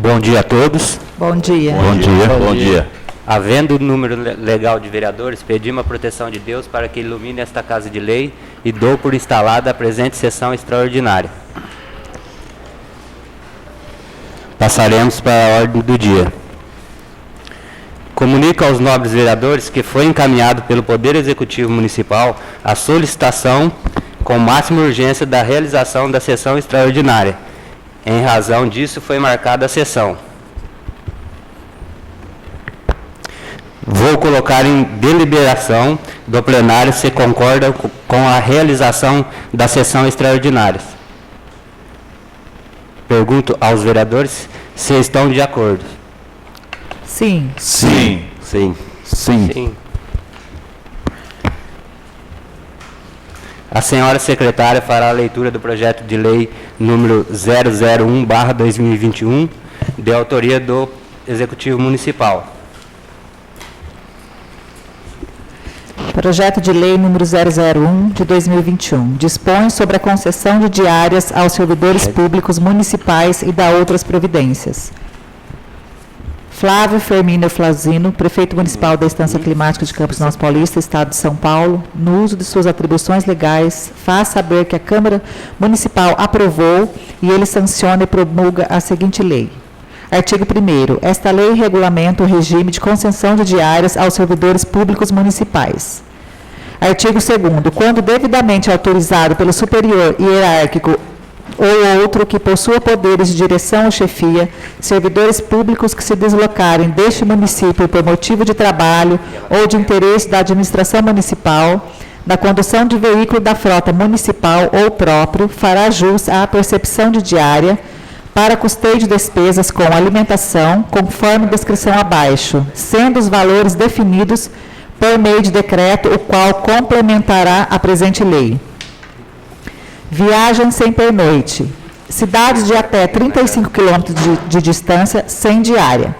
Bom dia a todos. Bom dia. Bom dia. Bom dia. Havendo o número legal de vereadores, pedimos a proteção de Deus para que ilumine esta casa de lei e dou por instalada a presente sessão extraordinária. Passaremos para a ordem do dia. Comunico aos nobres vereadores que foi encaminhado pelo Poder Executivo Municipal a solicitação com máxima urgência da realização da sessão extraordinária. Em razão disso, foi marcada a sessão. Vou colocar em deliberação do plenário se concorda com a realização da sessão extraordinária. Pergunto aos vereadores se estão de acordo. Sim. Sim. Sim. Sim. Sim. A senhora secretária fará a leitura do projeto de lei número 001/2021, de autoria do Executivo Municipal. Projeto de lei número 001 de 2021 dispõe sobre a concessão de diárias aos servidores públicos municipais e dá outras providências. Flávio Firmino Flauzino, prefeito municipal da Estância Climática de Campos Novos Paulista, Estado de São Paulo, no uso de suas atribuições legais, faz saber que a Câmara Municipal aprovou e ele sanciona e promulga a seguinte lei. Artigo 1º. Esta lei regulamenta o regime de concessão de diárias aos servidores públicos municipais. Artigo 2º. Quando devidamente autorizado pelo superior hierárquico ou outro que possua poderes de direção ou chefia, servidores públicos que se deslocarem deste município por motivo de trabalho ou de interesse da administração municipal, na condução de veículo da frota municipal ou próprio, fará jus à percepção de diária para custeio de despesas com alimentação, conforme descrição abaixo, sendo os valores definidos por meio de decreto, o qual complementará a presente lei. Viagem sem pernoite. Cidades de até 35 km de distância, sem diária.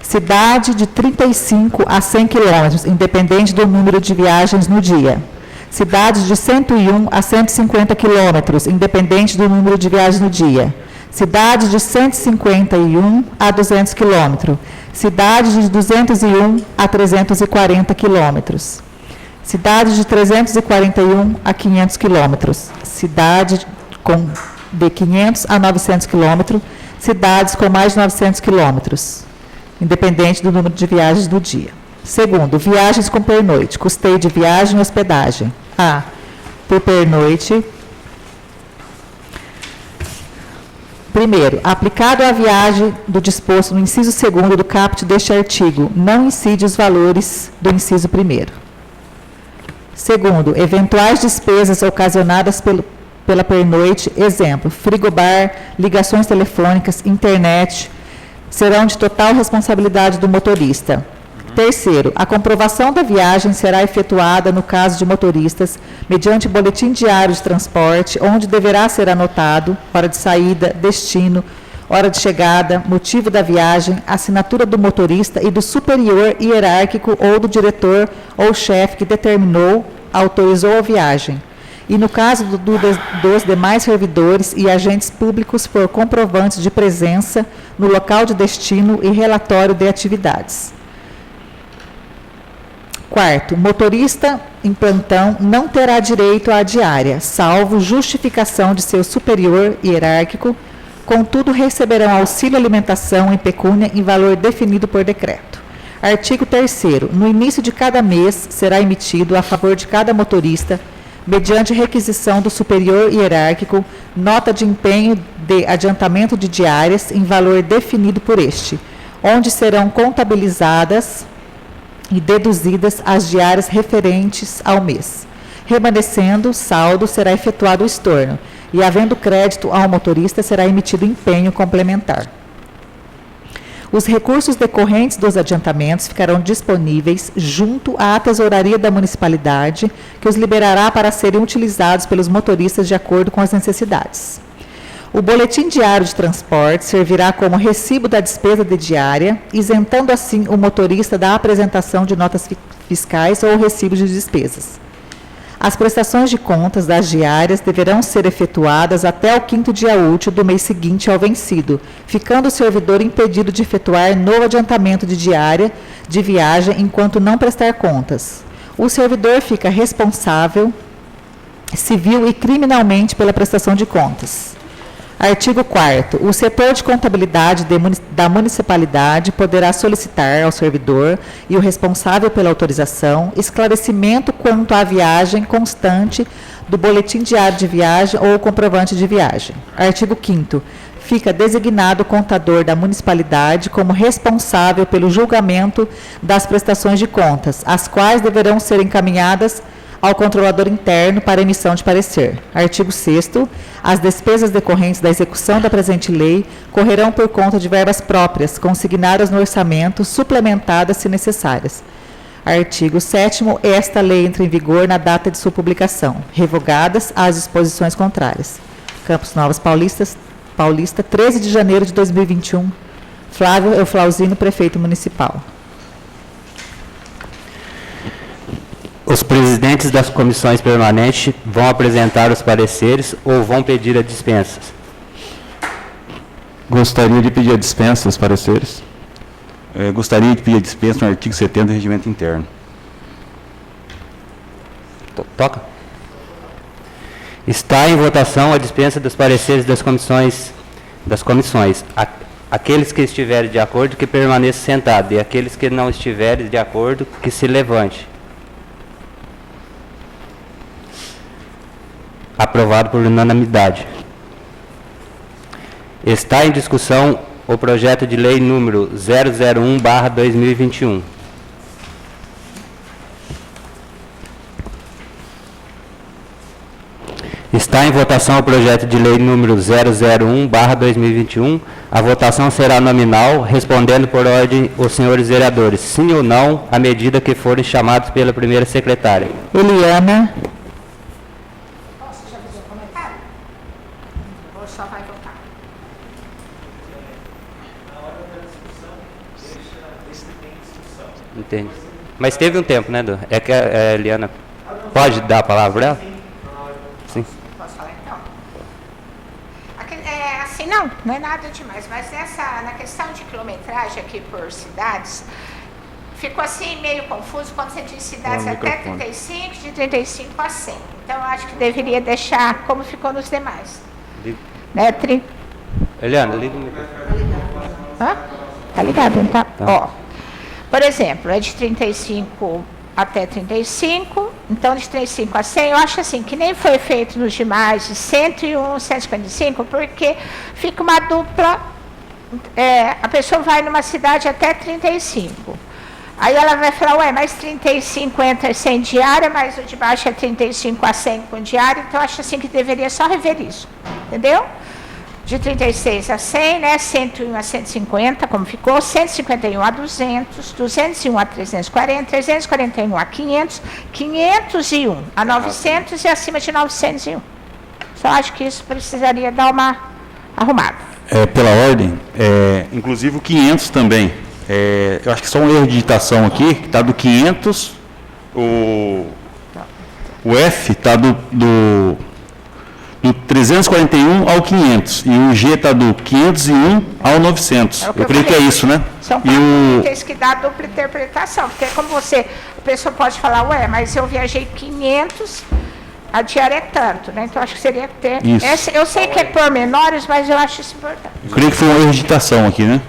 Cidade de 35 a 100 km, independente do número de viagens no dia. Cidades de 101 a 150 km, independente do número de viagens no dia. Cidades de 151 a 200 km. Cidades de 201 a 340 km. Cidades de 341 a 500 km. Cidade de 500 a 900 km. Cidades com mais de 900 km, independente do número de viagens do dia. Segundo, viagens com pernoite. Custeio de viagem e hospedagem. A. Por pernoite. Primeiro, aplicado à viagem do disposto no inciso 2º do caput deste artigo, não incide os valores do inciso 1º. Segundo, eventuais despesas ocasionadas pela pernoite, exemplo, frigobar, ligações telefônicas, internet, serão de total responsabilidade do motorista. Terceiro, a comprovação da viagem será efetuada, no caso de motoristas, mediante boletim diário de transporte, onde deverá ser anotado hora de saída, destino, hora de chegada, motivo da viagem, assinatura do motorista e do superior hierárquico ou do diretor ou chefe que determinou, autorizou a viagem. E no caso dos demais servidores e agentes públicos, por comprovantes de presença no local de destino e relatório de atividades. Quarto, motorista em plantão não terá direito à diária, salvo justificação de seu superior hierárquico, contudo receberão auxílio alimentação em pecúnia em valor definido por decreto. Artigo 3º. No início de cada mês será emitido a favor de cada motorista, mediante requisição do superior hierárquico, nota de empenho de adiantamento de diárias em valor definido por este, onde serão contabilizadas e deduzidas as diárias referentes ao mês. Remanescendo saldo, será efetuado o estorno, e havendo crédito ao motorista, será emitido empenho complementar. Os recursos decorrentes dos adiantamentos ficarão disponíveis junto à tesouraria da municipalidade, que os liberará para serem utilizados pelos motoristas de acordo com as necessidades. O boletim diário de transporte servirá como recibo da despesa de diária, isentando assim o motorista da apresentação de notas fiscais ou recibos de despesas. As prestações de contas das diárias deverão ser efetuadas até o 5º dia útil do mês seguinte ao vencido, ficando o servidor impedido de efetuar novo adiantamento de diária de viagem enquanto não prestar contas. O servidor fica responsável civil e criminalmente pela prestação de contas. Artigo 4º. O setor de contabilidade da municipalidade poderá solicitar ao servidor e o responsável pela autorização esclarecimento quanto à viagem constante do boletim diário de viagem ou comprovante de viagem. Artigo 5º. Fica designado o contador da municipalidade como responsável pelo julgamento das prestações de contas, as quais deverão ser encaminhadas ao controlador interno para emissão de parecer. Artigo 6º. As despesas decorrentes da execução da presente lei correrão por conta de verbas próprias, consignadas no orçamento, suplementadas se necessárias. Artigo 7º. Esta lei entra em vigor na data de sua publicação, revogadas as disposições contrárias. Campos Novos Paulista, 13 de janeiro de 2021. Flávio Euflauzino, prefeito municipal. Os presidentes das comissões permanentes vão apresentar os pareceres ou vão pedir a dispensa? Gostaria de pedir a dispensa dos pareceres. Gostaria de pedir a dispensa no artigo 70 do Regimento Interno. Toca. Está em votação a dispensa dos pareceres das comissões. Aqueles que estiverem de acordo, que permaneçam sentados, e aqueles que não estiverem de acordo, que se levante. Aprovado por unanimidade. Está em discussão o projeto de lei número 001/2021. Está em votação o projeto de lei número 001/2021. A votação será nominal, respondendo por ordem os senhores vereadores, sim ou não, à medida que forem chamados pela primeira secretária. Eliana. Entende? Mas teve um tempo, né, Edu? É que a Eliana pode dar a palavra para ela? Sim. Posso falar então? Assim, não é nada demais, mas na questão de quilometragem aqui por cidades, ficou assim meio confuso quando você diz cidades até 35, de 35 a 100. Então, eu acho que deveria deixar como ficou nos demais. Né? Eliana, liga o microfone. Hã? Tá ligado, então? Tá. Ó, por exemplo, é de 35 até 35, então de 35 a 100, eu acho assim, que nem foi feito nos demais de 101, 155, porque fica uma dupla, a pessoa vai numa cidade até 35. Aí ela vai falar, ué, mas 35 entra 100 diária, mas o de baixo é 35 a 100 com diária, então eu acho assim que deveria só rever isso, entendeu? De 36 a 100, né, 101 a 150, como ficou, 151 a 200, 201 a 340, 341 a 500, 501 a 900 e acima de 901. Só acho que isso precisaria dar uma arrumada. Pela ordem, inclusive o 500 também. Eu acho que só um erro de digitação aqui, que está do 500, o F está do 341 ao 500, e o G está do 501 ao 900. Eu creio que é isso, né? São itens que dá dupla interpretação, porque como a pessoa pode falar, ué, mas eu viajei 500, a diária é tanto, né? Então acho que seria ter... eu sei que é por menores, mas eu acho isso importante. Eu creio que foi um erro de digitação aqui, né?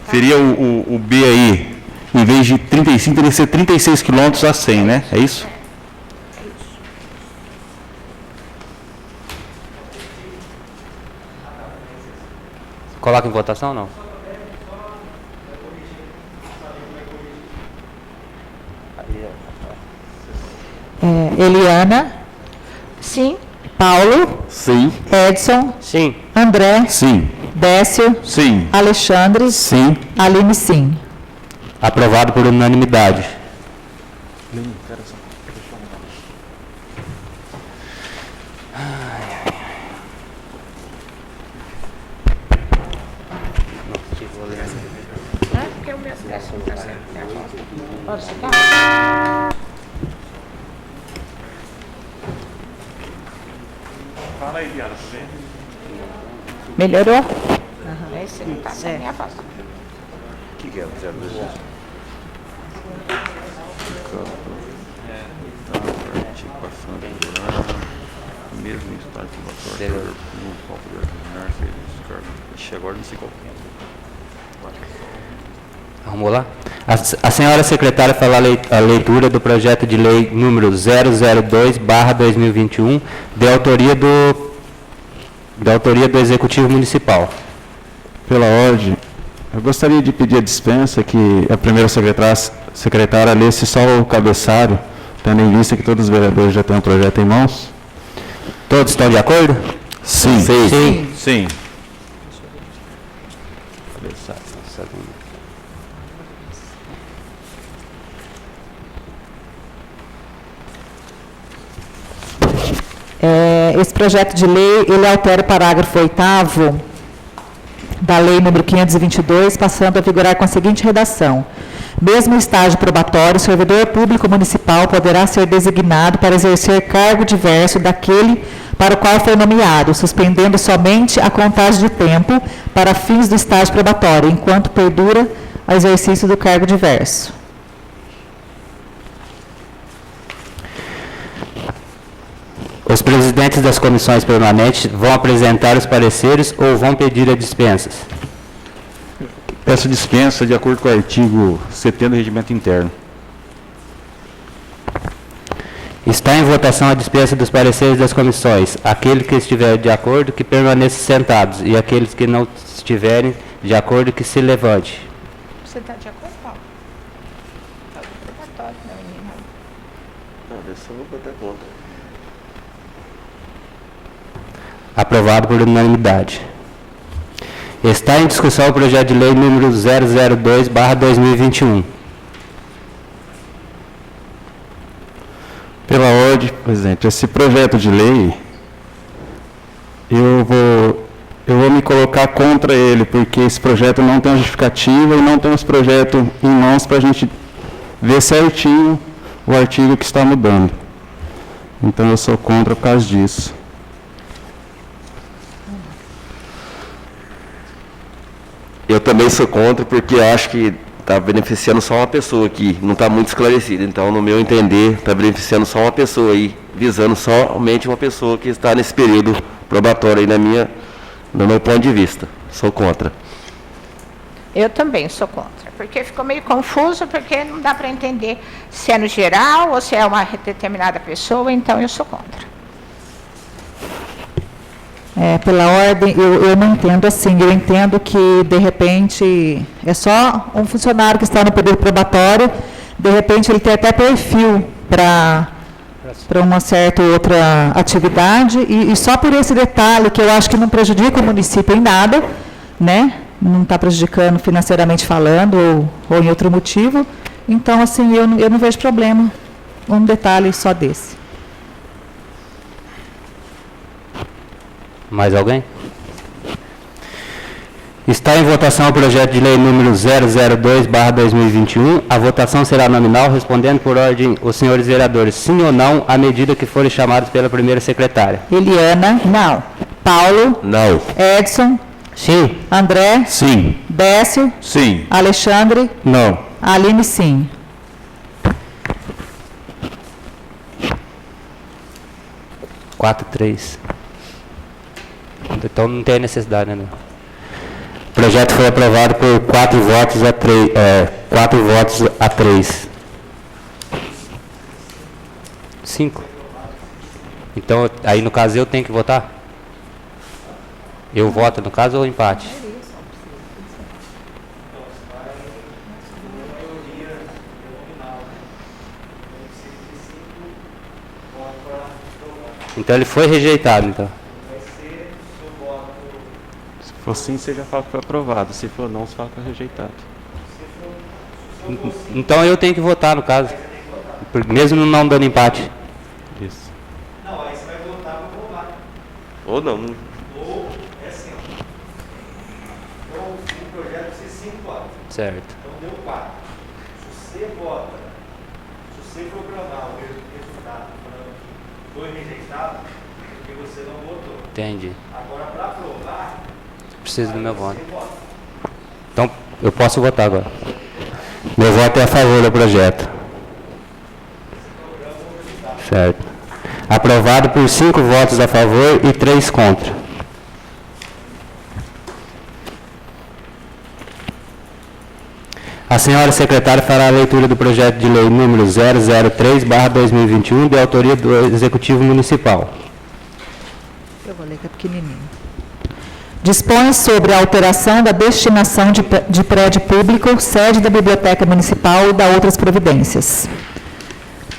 Tá. Seria o B aí, em vez de 35, teria que ser 36 quilômetros a 100, né? É isso? Coloca em votação ou não? Eliana. Sim. Paulo. Sim. Edson. Sim. André. Sim. Décio. Sim. Alexandre. Sim. Aline, sim. Aprovado por unanimidade. Melhorou? Esse não está na minha voz. O que é o 02? Participação regular, mesmo em estado de votação, no palco de ordinário, agora não sei qual que é. Vamos lá? A senhora secretária fala a leitura do projeto de lei número 002/2021, de autoria do Executivo Municipal. Pela ordem, eu gostaria de pedir a dispensa que a primeira secretária lesse só o cabeçalho, tendo em vista que todos os vereadores já têm um projeto em mãos. Todos estão de acordo? Sim. Sim. Sim. Esse projeto de lei, ele altera o parágrafo 8º da Lei número 522, passando a vigorar com a seguinte redação: mesmo em estágio probatório, o servidor público municipal poderá ser designado para exercer cargo diverso daquele para o qual foi nomeado, suspendendo somente a contagem de tempo para fins do estágio probatório, enquanto perdura o exercício do cargo diverso. Os presidentes das comissões permanentes vão apresentar os pareceres ou vão pedir a dispensas? Peço dispensa de acordo com o artigo 70 do Regimento Interno. Está em votação a dispensa dos pareceres das comissões. Aquele que estiver de acordo, que permaneça sentados, e aqueles que não estiverem de acordo, que se levante. Você está de acordo, Paulo? Está obrigatório, meu menino. Não, eu só vou botar contra. Aprovado por unanimidade. Está em discussão o projeto de lei número 002/2021. Pela ordem, presidente, esse projeto de lei, eu vou me colocar contra ele, porque esse projeto não tem justificativa e não tem os projetos em mãos para a gente ver certinho o artigo que está mudando. Então eu sou contra por causa disso. Eu também sou contra porque acho que está beneficiando só uma pessoa aqui, não está muito esclarecido. Então, no meu entender, está beneficiando só uma pessoa aí, visando somente uma pessoa que está nesse período probatório aí no meu ponto de vista. Sou contra. Eu também sou contra, porque ficou meio confuso, porque não dá para entender se é no geral ou se é uma determinada pessoa, então eu sou contra. Pela ordem, eu não entendo assim. Eu entendo que, de repente, é só um funcionário que está no período probatório, de repente ele tem até perfil para uma certa outra atividade, e só por esse detalhe, que eu acho que não prejudica o município em nada, né? Não está prejudicando financeiramente falando, ou em outro motivo. Então, assim, eu não vejo problema. Um detalhe só desse. Mais alguém? Está em votação o projeto de lei número 002/2021. A votação será nominal, respondendo por ordem os senhores vereadores, sim ou não, à medida que forem chamados pela primeira secretária. Eliana? Não. Paulo? Não. Edson? Sim. André? Sim. Décio? Sim. Alexandre? Não. Aline, sim. Quatro, 3. Então não tem necessidade, né? O projeto foi aprovado por 4 votos a 3. 4 votos a 3. 5. Então, aí no caso eu tenho que votar? Eu voto no caso ou empate? Então ele foi rejeitado, então. Se for sim, você já fala que foi aprovado. Se for não, você fala que foi rejeitado. Então eu tenho que votar, no caso. Mesmo não dando empate. Isso. Ou não. Ou é assim, ó. Então, o projeto precisa de 5 votos. Certo. Então, deu 4. Se você vota, se você programar o resultado falando que foi rejeitado, porque você não votou. Entendi. Agora, para aprovar, Preciso do meu voto. Então, eu posso votar agora. Meu voto é a favor do projeto. Certo. Aprovado por 5 votos a favor e 3 contra. A senhora secretária fará a leitura do projeto de lei número 003/2021, de autoria do Executivo Municipal. Eu vou ler que é pequenininho. Dispõe sobre a alteração da destinação de prédio público, sede da Biblioteca Municipal e da outras providências.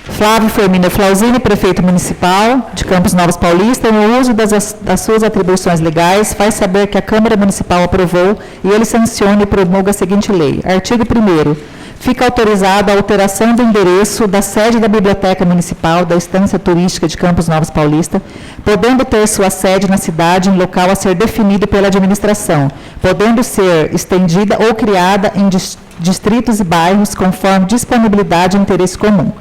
Flávio Firmino Flauzini, prefeito municipal de Campos Novos Paulista, no uso das suas atribuições legais, faz saber que a Câmara Municipal aprovou e ele sanciona e promulga a seguinte lei. Artigo 1º. Fica autorizada a alteração do endereço da sede da Biblioteca Municipal da Estância Turística de Campos Novos Paulista, podendo ter sua sede na cidade em local a ser definido pela administração, podendo ser estendida ou criada em distritos e bairros conforme disponibilidade e interesse comum.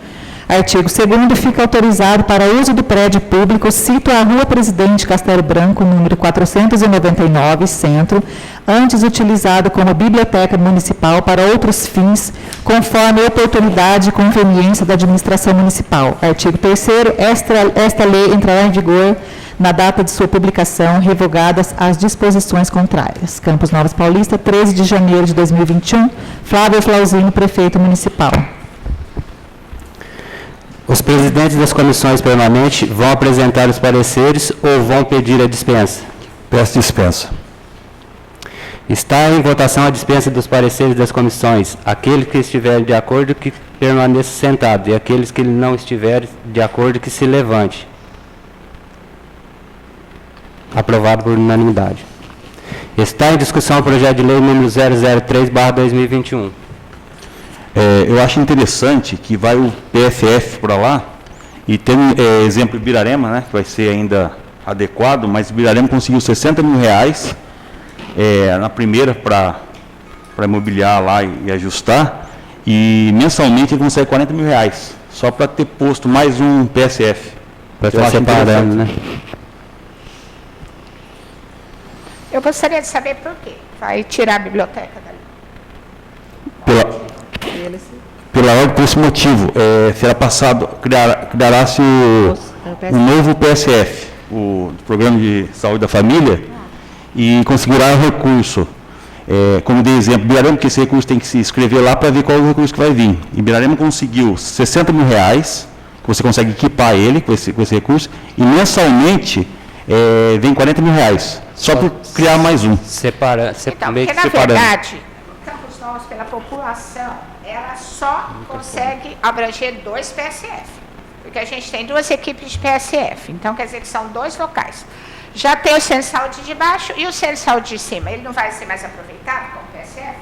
Artigo 2º, fica autorizado para uso do prédio público, cito a Rua Presidente Castelo Branco, número 499, Centro, antes utilizado como biblioteca municipal para outros fins, conforme oportunidade e conveniência da administração municipal. Artigo 3º, esta lei entrará em vigor na data de sua publicação, revogadas as disposições contrárias. Campos Novos Paulista, 13 de janeiro de 2021, Flávio Flauzino, prefeito municipal. Os presidentes das comissões permanentes vão apresentar os pareceres ou vão pedir a dispensa? Peço dispensa. Está em votação a dispensa dos pareceres das comissões. Aquele que estiver de acordo, que permaneça sentado, e aqueles que não estiverem de acordo, que se levante. Aprovado por unanimidade. Está em discussão o projeto de lei número 003/2021. Eu acho interessante que vai o PFF para lá, e tem exemplo de Birarema, né, que vai ser ainda adequado, mas Birarema conseguiu R$60 mil na primeira para imobiliar lá e ajustar, e mensalmente ele consegue R$40 mil, só para ter posto mais um PSF. Para estar separando, né? Eu gostaria de saber por quê. Vai tirar a biblioteca dali. Pela ordem, por esse motivo, será passado, criará-se um novo PSF, o Programa de Saúde da Família, e conseguirá recurso. Como dei exemplo, Birarema, que esse recurso tem que se inscrever lá para ver qual é o recurso que vai vir. E Birarema conseguiu R$60 mil, que você consegue equipar ele com esse recurso, e mensalmente vem R$40 mil, só por criar mais um. Então, meio porque que na separando. verdade, Campos Novos, pela população, ela só consegue abranger 2 PSF. Porque a gente tem 2 equipes de PSF. Então, quer dizer que são 2 locais. Já tem o centro de saúde de baixo e o centro de saúde de cima. Ele não vai ser mais aproveitado como PSF?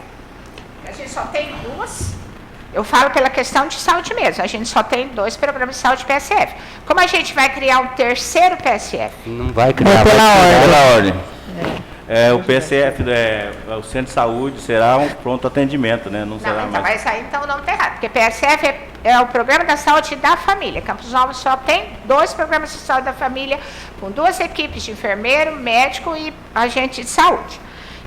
A gente só tem 2. Eu falo pela questão de saúde mesmo. A gente só tem 2 programas de saúde PSF. Como a gente vai criar um terceiro PSF? Não vai criar. Pela ordem. O PSF, o Centro de Saúde, será um pronto atendimento, né? Não será Não, então, mais. mas aí então o nome está errado, porque PSF é o Programa da Saúde da Família. Campos Novos só tem 2 programas de saúde da família, com 2 equipes de enfermeiro, médico e agente de saúde.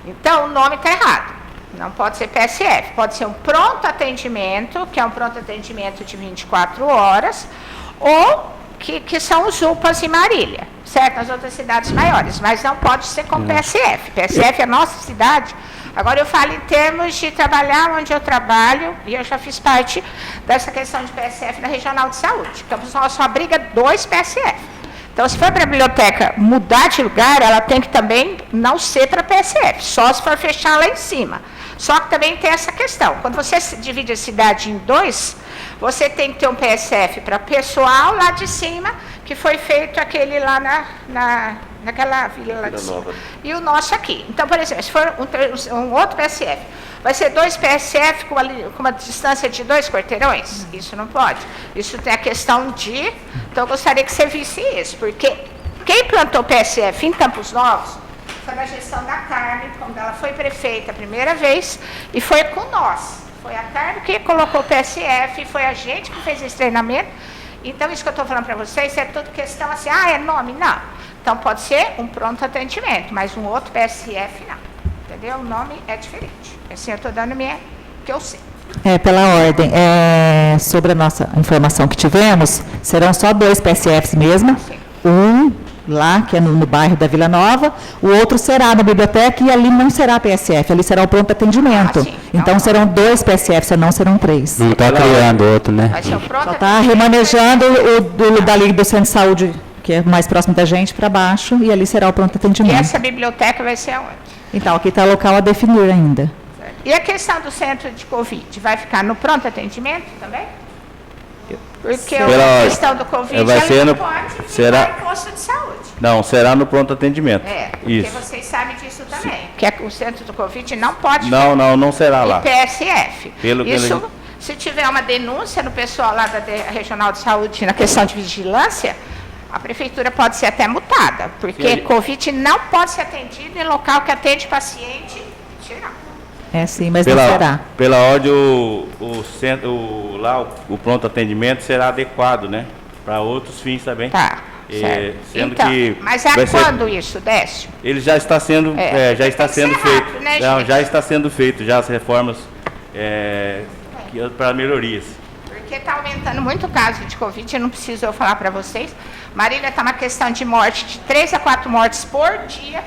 Então, o nome está errado. Não pode ser PSF, pode ser um pronto atendimento, que é um pronto atendimento de 24 horas, ou que são os UPAs em Marília, certo? Nas outras cidades maiores, mas não pode ser com PSF. PSF é a nossa cidade. Agora eu falo em termos de trabalhar onde eu trabalho, e eu já fiz parte dessa questão de PSF na Regional de Saúde. Campos Novos só abriga 2 PSF. Então, se for para a biblioteca mudar de lugar, ela tem que também não ser para PSF, só se for fechar lá em cima. Só que também tem essa questão. Quando você divide a cidade em 2, você tem que ter um PSF para pessoal lá de cima, que foi feito aquele lá naquela vila lá de cima. E o nosso aqui. Então, por exemplo, se for um outro PSF, vai ser 2 PSF com uma distância de 2 quarteirões? Isso não pode. Isso tem a questão de... Então, eu gostaria que você visse isso, porque quem plantou PSF em Campos Novos foi na gestão da Carmen, quando ela foi prefeita a primeira vez, e foi com nós. Foi a Carmen que colocou o PSF, foi a gente que fez esse treinamento. Então, isso que eu estou falando para vocês é tudo questão assim, é nome? Não. Então, pode ser um pronto atendimento, mas um outro PSF não. Entendeu? O nome é diferente. Assim, eu estou dando que eu sei. Pela ordem, sobre a nossa informação que tivemos, serão só 2 PSFs mesmo. Sim. Um lá, que é no bairro da Vila Nova, o outro será na biblioteca e ali não será PSF, ali será o pronto atendimento. Sim. Então serão 2 PSFs, não serão 3. Não está criando outro, né? Vai ser o pronto Só está remanejando o dali do centro de saúde, que é mais próximo da gente, para baixo, e ali será o pronto E atendimento. essa biblioteca vai ser aonde? Então, aqui está o local a definir ainda. E a questão do centro de Covid, vai ficar no pronto atendimento também? Porque a questão do Covid, vai ela ser não no- pode ficar será- em posto de saúde. Não, será no pronto atendimento. Porque Isso. vocês sabem disso também. Que o centro do Covid não pode Não será lá. em PSF. Pelo- Isso, se tiver uma denúncia no pessoal lá da Regional de Saúde na questão de vigilância, a prefeitura pode ser até multada, porque Sim. Covid não pode ser atendido em local que atende paciente geral. Sim, mas não será. Pela ordem, o pronto atendimento será adequado, né? Para outros fins também. Tá, certo. Sendo Então, que mas vai ser- quando isso, Décio? ele já está sendo, já está tem que sendo ser feito. rápido, né, Não, gente? já está sendo feito, já as reformas para melhorias. Porque está aumentando muito o caso de Covid, não preciso eu falar para vocês. Marília está uma questão de morte, de 3 a 4 mortes por dia.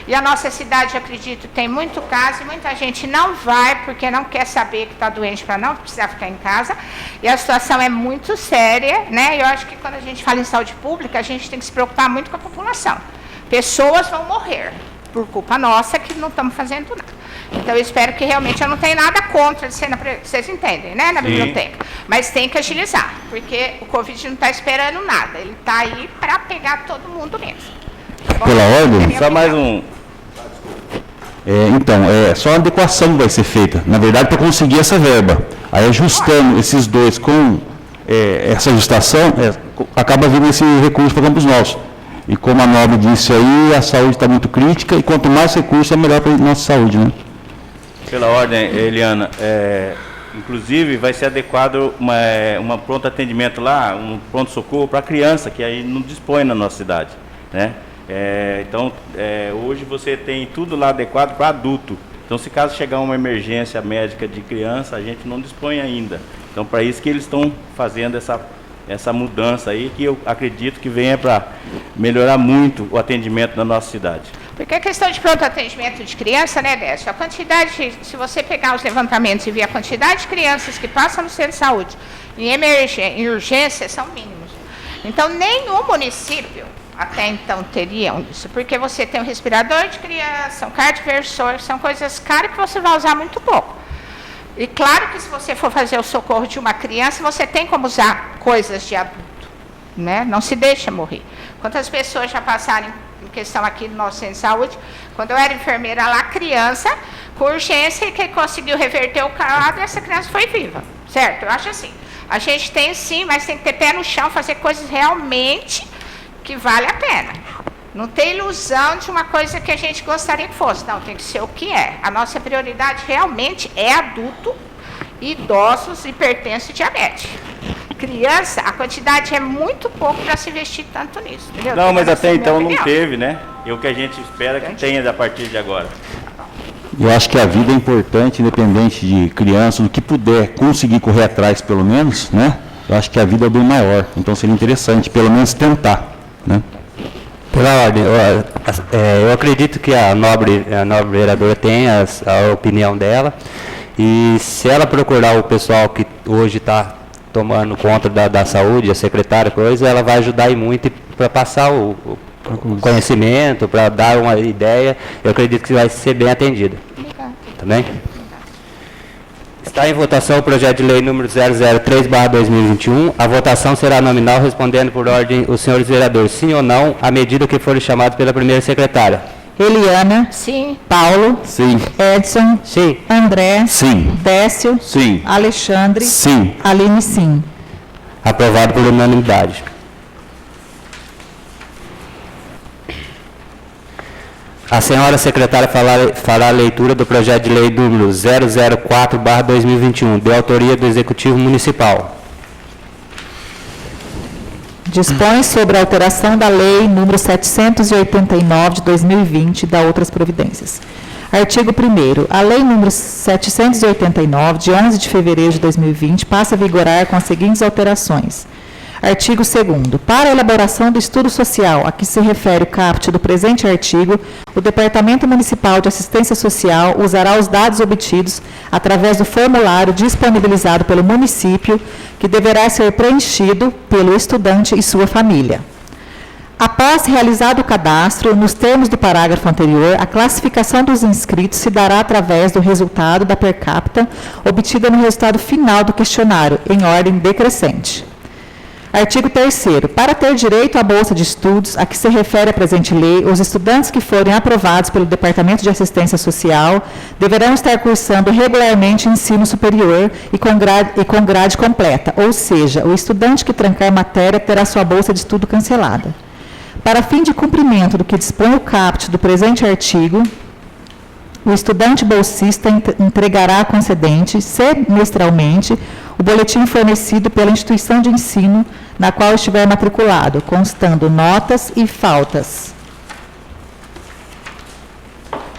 E a nossa cidade, eu acredito, tem muito caso e muita gente não vai porque não quer saber que está doente para não precisar ficar em casa. E a situação é muito séria, né? Eu acho que quando a gente fala em saúde pública, a gente tem que se preocupar muito com a população. Pessoas vão morrer por culpa nossa que não estamos fazendo nada. Então, eu espero que realmente eu não tenha nada contra de ser vocês entendem, né? Na biblioteca. Mas tem que agilizar, porque o Covid não está esperando nada. Ele está aí para pegar todo mundo mesmo. Tá bom? Pela ordem? É minha Só mais opinião. um. Então, só a adequação vai ser feita, na verdade, para conseguir essa verba. Aí, ajustando esses dois com essa ajustação, acaba vindo esse recurso para Campos Novos. E como a Nobre disse aí, a saúde está muito crítica, e quanto mais recurso, é melhor para a nossa saúde, né? Pela ordem, Eliana, inclusive vai ser adequado uma pronto atendimento lá, um pronto-socorro para criança, que aí não dispõe na nossa cidade, né? Então, hoje você tem tudo lá adequado para adulto. Então, se caso chegar uma emergência médica de criança, a gente não dispõe ainda. Então, para isso que eles estão fazendo essa mudança aí, que eu acredito que venha para melhorar muito o atendimento na nossa cidade. Porque a questão de pronto atendimento de criança, né, Décio? A quantidade, se você pegar os levantamentos e ver a quantidade de crianças que passam no centro de saúde em urgência, são mínimos. Então, nenhum município até então teriam isso, porque você tem um respirador de criança, um cardioversor, são coisas caras que você vai usar muito pouco. E claro que se você for fazer o socorro de uma criança, você tem como usar coisas de adulto, né? Não se deixa morrer. Quantas pessoas já passaram em questão aqui no nosso centro de saúde, quando eu era enfermeira lá, criança, com urgência, e que conseguiu reverter o quadro, essa criança foi viva, certo? Eu acho assim, a gente tem sim, mas tem que ter pé no chão, fazer coisas realmente que vale a pena. Não tem ilusão de uma coisa que a gente gostaria que fosse. Não, tem que ser o que é. A nossa prioridade realmente é adulto, idosos, hipertenso e diabetes. Criança, a quantidade é muito pouco para se investir tanto nisso. Entendeu? Não, mas Essa até é a minha então não opinião. teve, né? E o que a gente espera que tenha a partir de agora. Eu acho que a vida é importante, independente de criança, do que puder conseguir correr atrás, pelo menos, né? Eu acho que a vida é o bem maior. Então, seria interessante, pelo menos, tentar, né? Pela ordem, eu acredito que a nobre vereadora tem a opinião dela, e se ela procurar o pessoal que hoje está tomando conta da saúde, a secretária, coisa, ela vai ajudar aí muito para passar o conhecimento, para dar uma ideia. Eu acredito que vai ser bem atendida. Tá bem? Está em votação o projeto de lei número 003/2021. A votação será nominal, respondendo por ordem os senhores vereadores, sim ou não, à medida que forem chamados pela primeira secretária. Eliana, Sim, Paulo, Sim. Edson, Sim. André, Sim. Décio, Sim. Alexandre, Sim. Aline, sim. Aprovado por unanimidade. A senhora secretária fará a leitura do projeto de lei número 004/2021, de autoria do Executivo Municipal. Dispõe sobre a alteração da Lei nº 789, de 2020, e da outras providências. Artigo 1º. A Lei nº 789, de 11 de fevereiro de 2020, passa a vigorar com as seguintes alterações. Artigo 2º. Para a elaboração do estudo social a que se refere o caput do presente artigo, o Departamento Municipal de Assistência Social usará os dados obtidos através do formulário disponibilizado pelo município, que deverá ser preenchido pelo estudante e sua família. Após realizado o cadastro, nos termos do parágrafo anterior, a classificação dos inscritos se dará através do resultado da per capita obtida no resultado final do questionário, em ordem decrescente. Artigo 3º. Para ter direito à bolsa de estudos a que se refere a presente lei, os estudantes que forem aprovados pelo Departamento de Assistência Social deverão estar cursando regularmente ensino superior e com grade completa, ou seja, o estudante que trancar matéria terá sua bolsa de estudo cancelada. Para fim de cumprimento do que dispõe o caput do presente artigo, o estudante bolsista entregará à concedente, semestralmente, o boletim fornecido pela instituição de ensino na qual estiver matriculado, constando notas e faltas.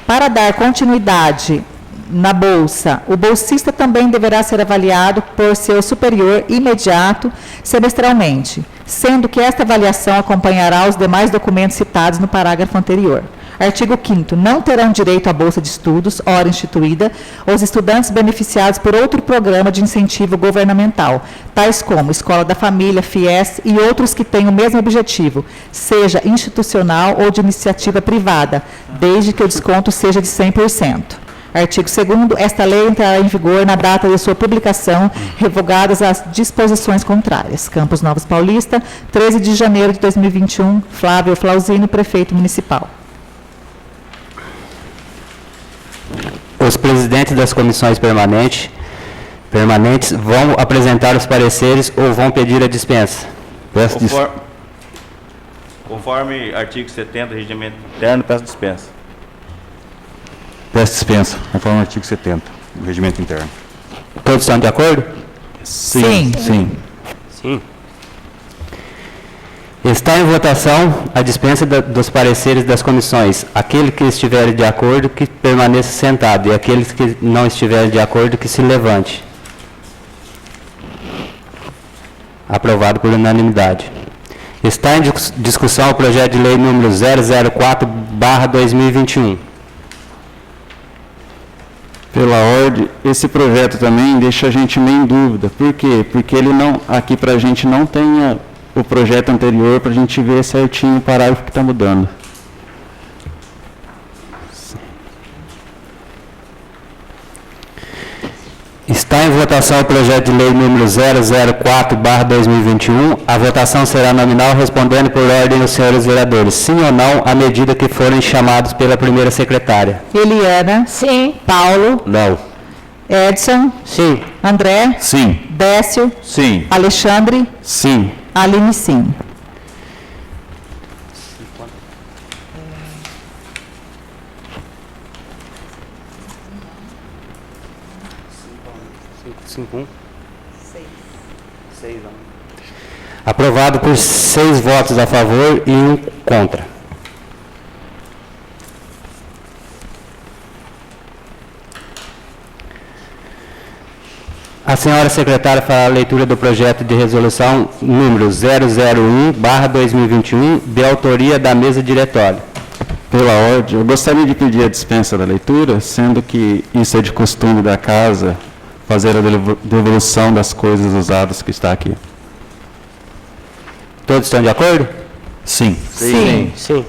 Para dar continuidade na bolsa, o bolsista também deverá ser avaliado por seu superior imediato semestralmente, sendo que esta avaliação acompanhará os demais documentos citados no parágrafo anterior. Artigo 5º. Não terão direito à bolsa de estudos, ora instituída, os estudantes beneficiados por outro programa de incentivo governamental, tais como Escola da Família, FIES e outros que tenham o mesmo objetivo, seja institucional ou de iniciativa privada, desde que o desconto seja de 100%. Artigo 2º. Esta lei entrará em vigor na data de sua publicação, revogadas as disposições contrárias. Campos Novos Paulista, 13 de janeiro de 2021. Flávio Flauzino, prefeito municipal. Os presidentes das comissões permanentes vão apresentar os pareceres ou vão pedir a dispensa? Conforme artigo 70 do regimento interno, peço dispensa. Peço dispensa, conforme o artigo 70 do regimento interno. Todos estão de acordo? Sim. Sim. Sim. Está em votação a dispensa dos pareceres das comissões. Aquele que estiver de acordo, que permaneça sentado, e aqueles que não estiverem de acordo, que se levante. Aprovado por unanimidade. Está em discussão o projeto de lei número 004/2021. Pela ordem, esse projeto também deixa a gente meio em dúvida. Por quê? Porque ele não, aqui para a gente não tem o projeto anterior para a gente ver certinho o parágrafo que está mudando. Está em votação o projeto de lei número 004/2021. A votação será nominal, respondendo por ordem os senhores vereadores, sim ou não, à medida que forem chamados pela primeira secretária. Eliana. Sim. Paulo. Não. Edson. Sim. André. Sim. Décio. Sim. Alexandre. Sim. Aline, sim. Aprovado por 6 votos a favor e 1 contra. A senhora secretária fará a leitura do projeto de resolução número 001/2021, de autoria da mesa diretória. Pela ordem, eu gostaria de pedir a dispensa da leitura, sendo que isso é de costume da casa, fazer a devolução das coisas usadas que está aqui. Todos estão de acordo? Sim. Sim. Sim.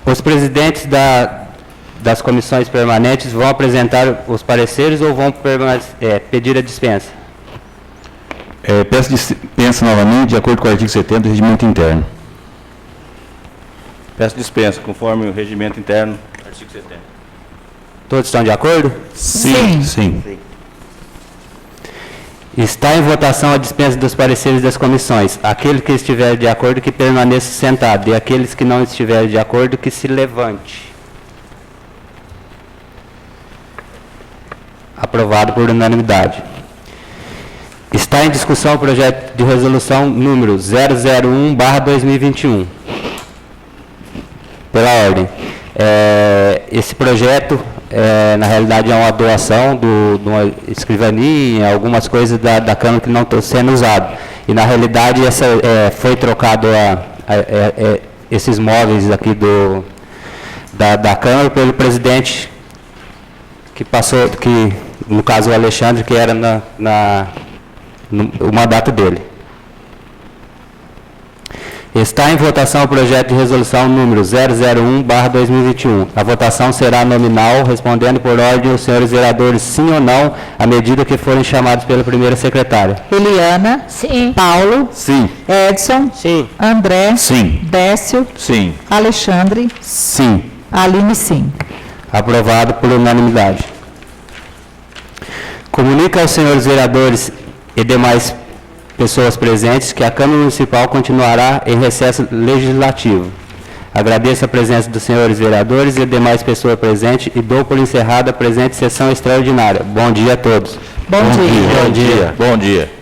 Os presidentes das comissões permanentes vão apresentar os pareceres ou vão pedir a dispensa? Peço dispensa novamente, de acordo com o artigo 70 do regimento interno. Peço dispensa, conforme o regimento interno, artigo 70. Todos estão de acordo? Sim. Sim. Está em votação a dispensa dos pareceres das comissões. Aquele que estiver de acordo, que permaneça sentado, e aqueles que não estiverem de acordo, que se levante. Aprovado por unanimidade. Está em discussão o projeto de resolução número 001/2021. Pela ordem. Esse projeto, na realidade, é uma doação de uma escrivania, algumas coisas da Câmara que não estão sendo usadas. E, na realidade, foi trocado esses móveis aqui da Câmara pelo presidente que passou, no caso o Alexandre, que era o mandato dele. Está em votação o projeto de resolução número 001/2021. A votação será nominal, respondendo por ordem os senhores vereadores sim ou não, à medida que forem chamados pela primeira secretária. Eliana. Sim. Paulo. Sim. Edson. Sim. André. Sim. Décio. Sim. Alexandre. Sim. Aline, sim. Aprovado por unanimidade. Comunica aos senhores vereadores e demais pessoas presentes que a Câmara Municipal continuará em recesso legislativo. Agradeço a presença dos senhores vereadores e demais pessoas presentes e dou por encerrada a presente sessão extraordinária. Bom dia a todos. Bom dia. Bom dia. Bom dia.